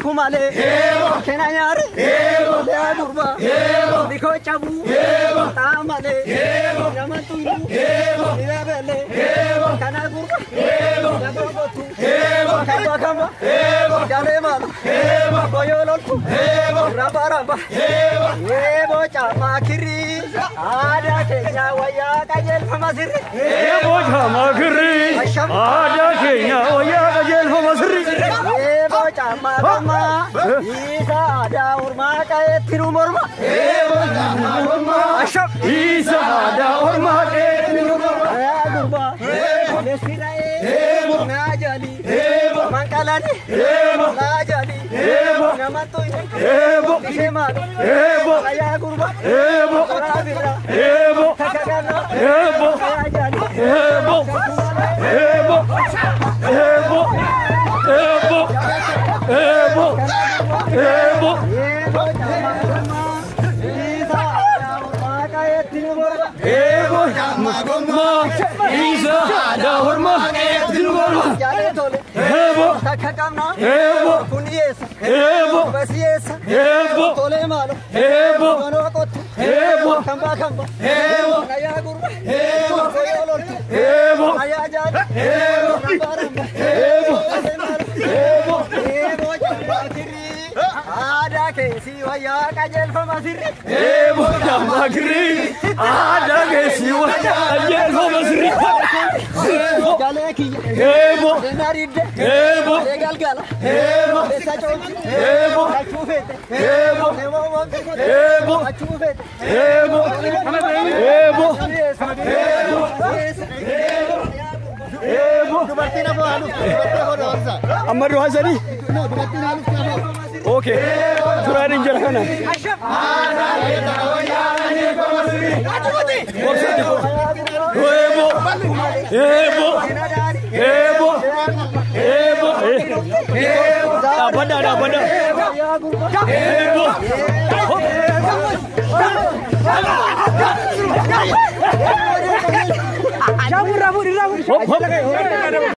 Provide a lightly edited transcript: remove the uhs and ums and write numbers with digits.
kumale kenanyar ya durba dikho chabu tamale yamantu nirabele kana gurba yagotu kamba kamba jale mal boyolol ramba yebo chama kiri ada kenya waya kajel famasiri yebo chama kiri ada kenya waya kajel famasiri yebo chama kama isa ada urma kay tirumorma yebo chama urma ashab isa ada urma kay tirumorma ya gurba lesirae yebo najali yebo mankalani yebo najali yebo namantu yebo kemal yebo ya gurba yebo rabira yebo kakagana yebo najali yebo yebo yebo yebo yebo yebo yebo chama isa ada urma kay tirumorma yebo chama isa ada urma kay tirumorma jale tole yebo kakakamna yebo kuniyesa yebo basiyesa yebo tole malo yebo mano kotu yebo kamba yebo naya gurba yebo koyolol yebo naya jale yebo ramba yebo yebo yebo jamakiri ada kesi waya kajel famasiri yebo chama kiri ada kesi waya kajel famasiri jale ki yebo naride yebo legal gala yebo esa chonchi yebo achufete yebo nemo yebo achufete yebo yebo yebo dubartina bo halu dubartina ho roza amadu hasani no dubartina halu kya ho okay turanin jarhana yebo yebo yebo yebo abada yebo Rabu